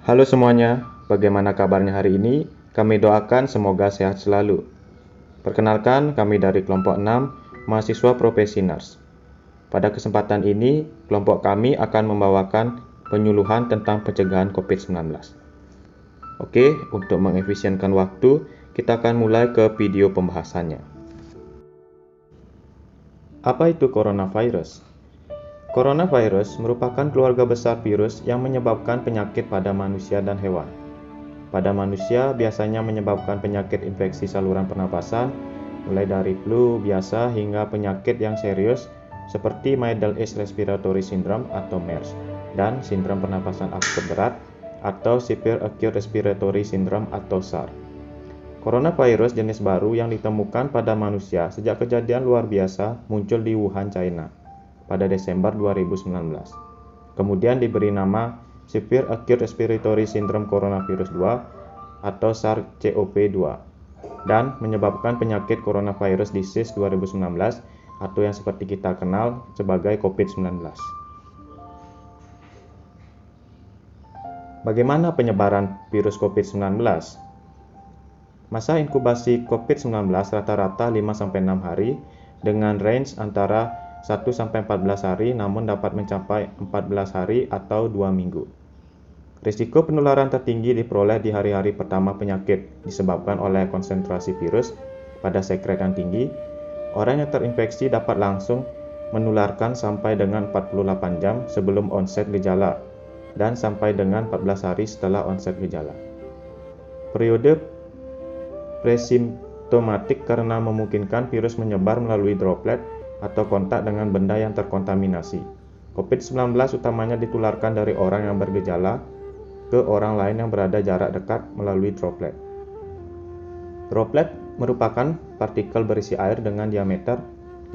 Halo semuanya, bagaimana kabarnya hari ini? Kami doakan semoga sehat selalu. Perkenalkan, kami dari kelompok 6, mahasiswa profesi nurse. Pada kesempatan ini, kelompok kami akan membawakan penyuluhan tentang pencegahan COVID-19. Oke, untuk mengefisienkan waktu, kita akan mulai ke video pembahasannya. Apa itu coronavirus? Coronavirus merupakan keluarga besar virus yang menyebabkan penyakit pada manusia dan hewan. Pada manusia biasanya menyebabkan penyakit infeksi saluran pernapasan, mulai dari flu biasa hingga penyakit yang serius seperti Middle East Respiratory Syndrome atau MERS dan sindrom pernapasan akut berat atau Severe Acute Respiratory Syndrome atau SARS. Coronavirus jenis baru yang ditemukan pada manusia sejak kejadian luar biasa muncul di Wuhan, China pada Desember 2019. Kemudian diberi nama Severe Acute Respiratory Syndrome Coronavirus 2 atau SARS-CoV-2 dan menyebabkan penyakit Coronavirus Disease 2019 atau yang seperti kita kenal sebagai COVID-19. Bagaimana penyebaran virus COVID-19? Masa inkubasi COVID-19 rata-rata 5-6 hari dengan range antara 1-14 hari namun dapat mencapai 14 hari atau 2 minggu. Risiko penularan tertinggi diperoleh di hari-hari pertama penyakit disebabkan oleh konsentrasi virus pada sekret yang tinggi. Orang yang terinfeksi dapat langsung menularkan sampai dengan 48 jam sebelum onset gejala dan sampai dengan 14 hari setelah onset gejala. Periode presimptomatik karena memungkinkan virus menyebar melalui droplet atau kontak dengan benda yang terkontaminasi. COVID-19 utamanya ditularkan dari orang yang bergejala ke orang lain yang berada jarak dekat melalui droplet. Droplet merupakan partikel berisi air dengan diameter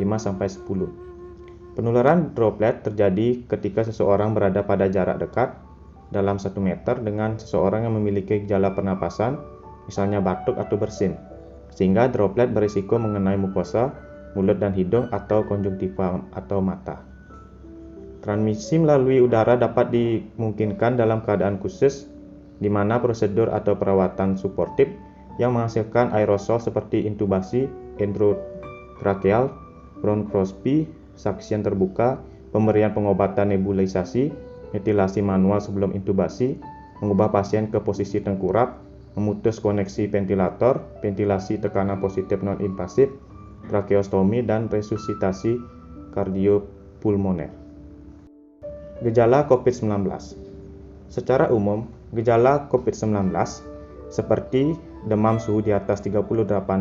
5-10. Penularan droplet terjadi ketika seseorang berada pada jarak dekat dalam 1 meter dengan seseorang yang memiliki gejala pernapasan, misalnya batuk atau bersin, sehingga droplet berisiko mengenai mukosa, mulut dan hidung atau konjungtiva atau mata. Transmisi melalui udara dapat dimungkinkan dalam keadaan khusus di mana prosedur atau perawatan suportif yang menghasilkan aerosol seperti intubasi endotrakeal, bronkoskopi, saksian terbuka, pemberian pengobatan nebulisasi, ventilasi manual sebelum intubasi, mengubah pasien ke posisi tengkurap, memutus koneksi ventilator, ventilasi tekanan positif non-invasif, trakeostomi, dan resusitasi kardiopulmoner. Gejala COVID-19. Secara umum, gejala COVID-19 seperti demam suhu di atas 38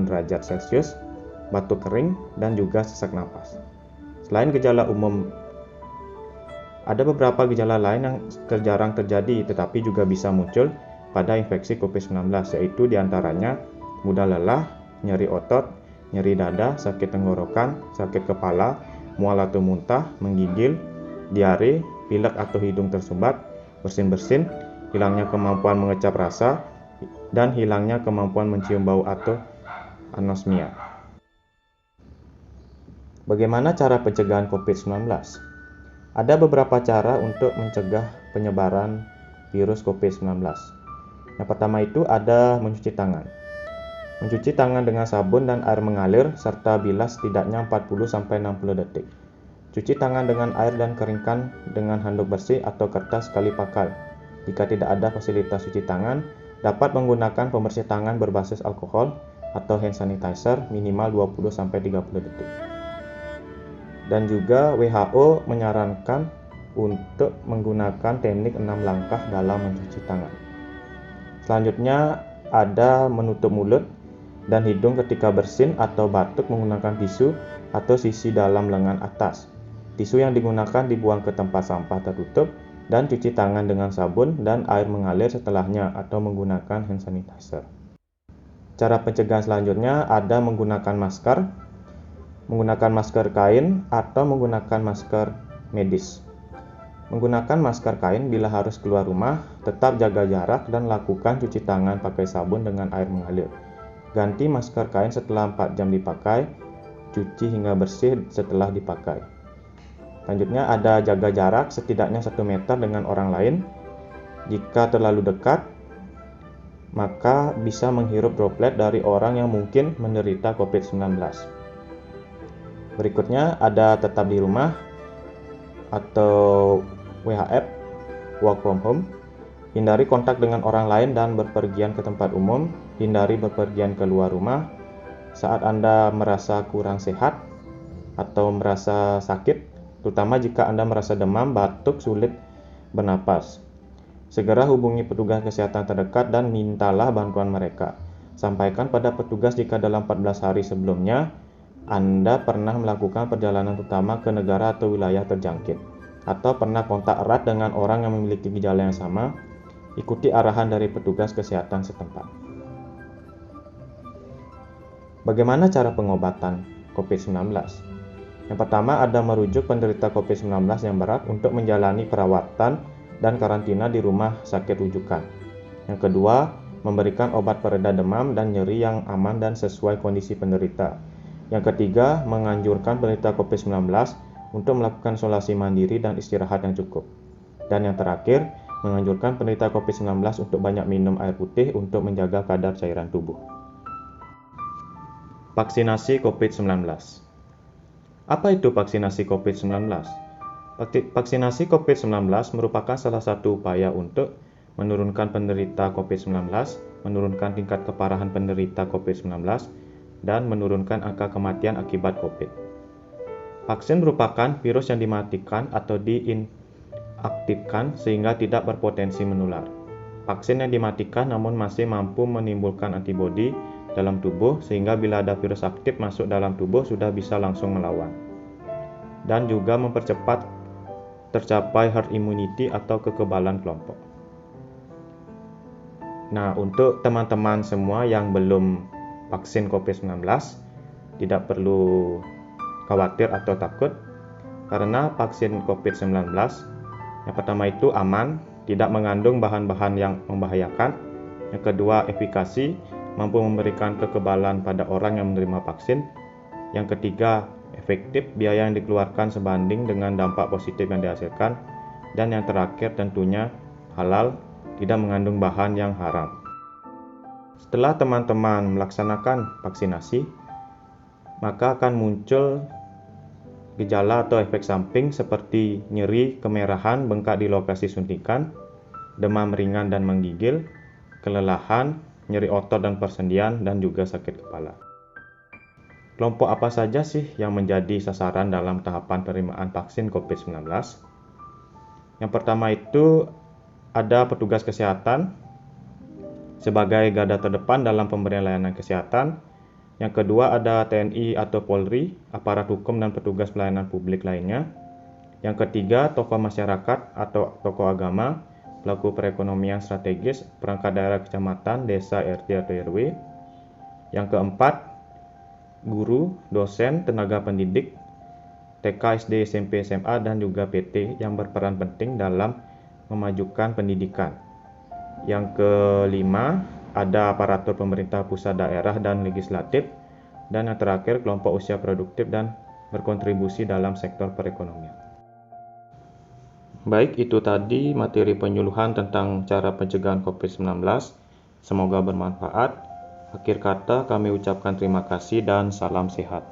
derajat Celcius, batuk kering, dan juga sesak napas. Selain gejala umum, ada beberapa gejala lain yang jarang terjadi tetapi juga bisa muncul pada infeksi COVID-19, yaitu diantaranya mudah lelah, nyeri otot, nyeri dada, sakit tenggorokan, sakit kepala, mual atau muntah, menggigil, diare, pilek atau hidung tersumbat, bersin-bersin, hilangnya kemampuan mengecap rasa, dan hilangnya kemampuan mencium bau atau anosmia. Bagaimana cara pencegahan COVID-19? Ada beberapa cara untuk mencegah penyebaran virus COVID-19. Yang pertama itu ada mencuci tangan. Mencuci tangan dengan sabun dan air mengalir serta bilas setidaknya 40-60 detik. Cuci tangan dengan air dan keringkan dengan handuk bersih atau kertas sekali pakai. Jika tidak ada fasilitas cuci tangan, dapat menggunakan pembersih tangan berbasis alkohol atau hand sanitizer minimal 20-30 detik. Dan juga WHO menyarankan untuk menggunakan teknik 6 langkah dalam mencuci tangan. Selanjutnya ada menutup mulut dan hidung ketika bersin atau batuk menggunakan tisu atau sisi dalam lengan atas. Tisu yang digunakan dibuang ke tempat sampah tertutup dan cuci tangan dengan sabun dan air mengalir setelahnya atau menggunakan hand sanitizer. Cara pencegahan selanjutnya ada menggunakan masker kain atau menggunakan masker medis. Menggunakan masker kain bila harus keluar rumah, tetap jaga jarak dan lakukan cuci tangan pakai sabun dengan air mengalir. Ganti masker kain setelah 4 jam dipakai, cuci hingga bersih setelah dipakai. Selanjutnya ada jaga jarak setidaknya 1 meter dengan orang lain. Jika terlalu dekat, maka bisa menghirup droplet dari orang yang mungkin menderita COVID-19. Berikutnya ada tetap di rumah atau WHF, work from home. Hindari kontak dengan orang lain dan berpergian ke tempat umum. Hindari berpergian keluar rumah saat Anda merasa kurang sehat atau merasa sakit, terutama jika Anda merasa demam, batuk, sulit bernapas. Segera hubungi petugas kesehatan terdekat dan mintalah bantuan mereka. Sampaikan pada petugas jika dalam 14 hari sebelumnya Anda pernah melakukan perjalanan utama ke negara atau wilayah terjangkit, atau pernah kontak erat dengan orang yang memiliki gejala yang sama. Ikuti arahan dari petugas kesehatan setempat. Bagaimana cara pengobatan COVID-19? Yang pertama, ada merujuk penderita COVID-19 yang berat untuk menjalani perawatan dan karantina di rumah sakit rujukan. Yang kedua, memberikan obat pereda demam dan nyeri yang aman dan sesuai kondisi penderita. Yang ketiga, menganjurkan penderita COVID-19 untuk melakukan isolasi mandiri dan istirahat yang cukup. Dan yang terakhir, menganjurkan penderita COVID-19 untuk banyak minum air putih untuk menjaga kadar cairan tubuh. Vaksinasi COVID-19. Apa itu vaksinasi COVID-19? Vaksinasi COVID-19 merupakan salah satu upaya untuk menurunkan penderita COVID-19, menurunkan tingkat keparahan penderita COVID-19, dan menurunkan angka kematian akibat COVID. Vaksin merupakan virus yang dimatikan atau diinaktifkan sehingga tidak berpotensi menular. Vaksin yang dimatikan namun masih mampu menimbulkan antibodi dalam tubuh sehingga bila ada virus aktif masuk dalam tubuh sudah bisa langsung melawan. Dan juga mempercepat tercapai herd immunity atau kekebalan kelompok. Nah, untuk teman-teman semua yang belum vaksin COVID-19, tidak perlu khawatir atau takut karena vaksin COVID-19 yang pertama itu aman, tidak mengandung bahan-bahan yang membahayakan. Yang kedua, efikasi, mampu memberikan kekebalan pada orang yang menerima vaksin. Yang ketiga, efektif, biaya yang dikeluarkan sebanding dengan dampak positif yang dihasilkan. Dan yang terakhir tentunya halal, tidak mengandung bahan yang haram. Setelah teman-teman melaksanakan vaksinasi, maka akan muncul gejala atau efek samping seperti nyeri, kemerahan, bengkak di lokasi suntikan, demam ringan dan menggigil, kelelahan, nyeri otot dan persendian, dan juga sakit kepala. Kelompok apa saja sih yang menjadi sasaran dalam tahapan penerimaan vaksin COVID-19? Yang pertama itu ada petugas kesehatan sebagai garda terdepan dalam pemberian layanan kesehatan. Yang kedua ada TNI atau Polri, aparat hukum dan petugas pelayanan publik lainnya. Yang ketiga tokoh masyarakat atau tokoh agama, pelaku perekonomian strategis, perangkat daerah kecamatan, desa, RT atau RW. Yang keempat, guru, dosen, tenaga pendidik, TK, SD, SMP, SMA, dan juga PT yang berperan penting dalam memajukan pendidikan. Yang kelima, ada aparatur pemerintah pusat, daerah, dan legislatif. Dan yang terakhir, kelompok usia produktif dan berkontribusi dalam sektor perekonomian. Baik, itu tadi materi penyuluhan tentang cara pencegahan COVID-19. Semoga bermanfaat. Akhir kata, kami ucapkan terima kasih dan salam sehat.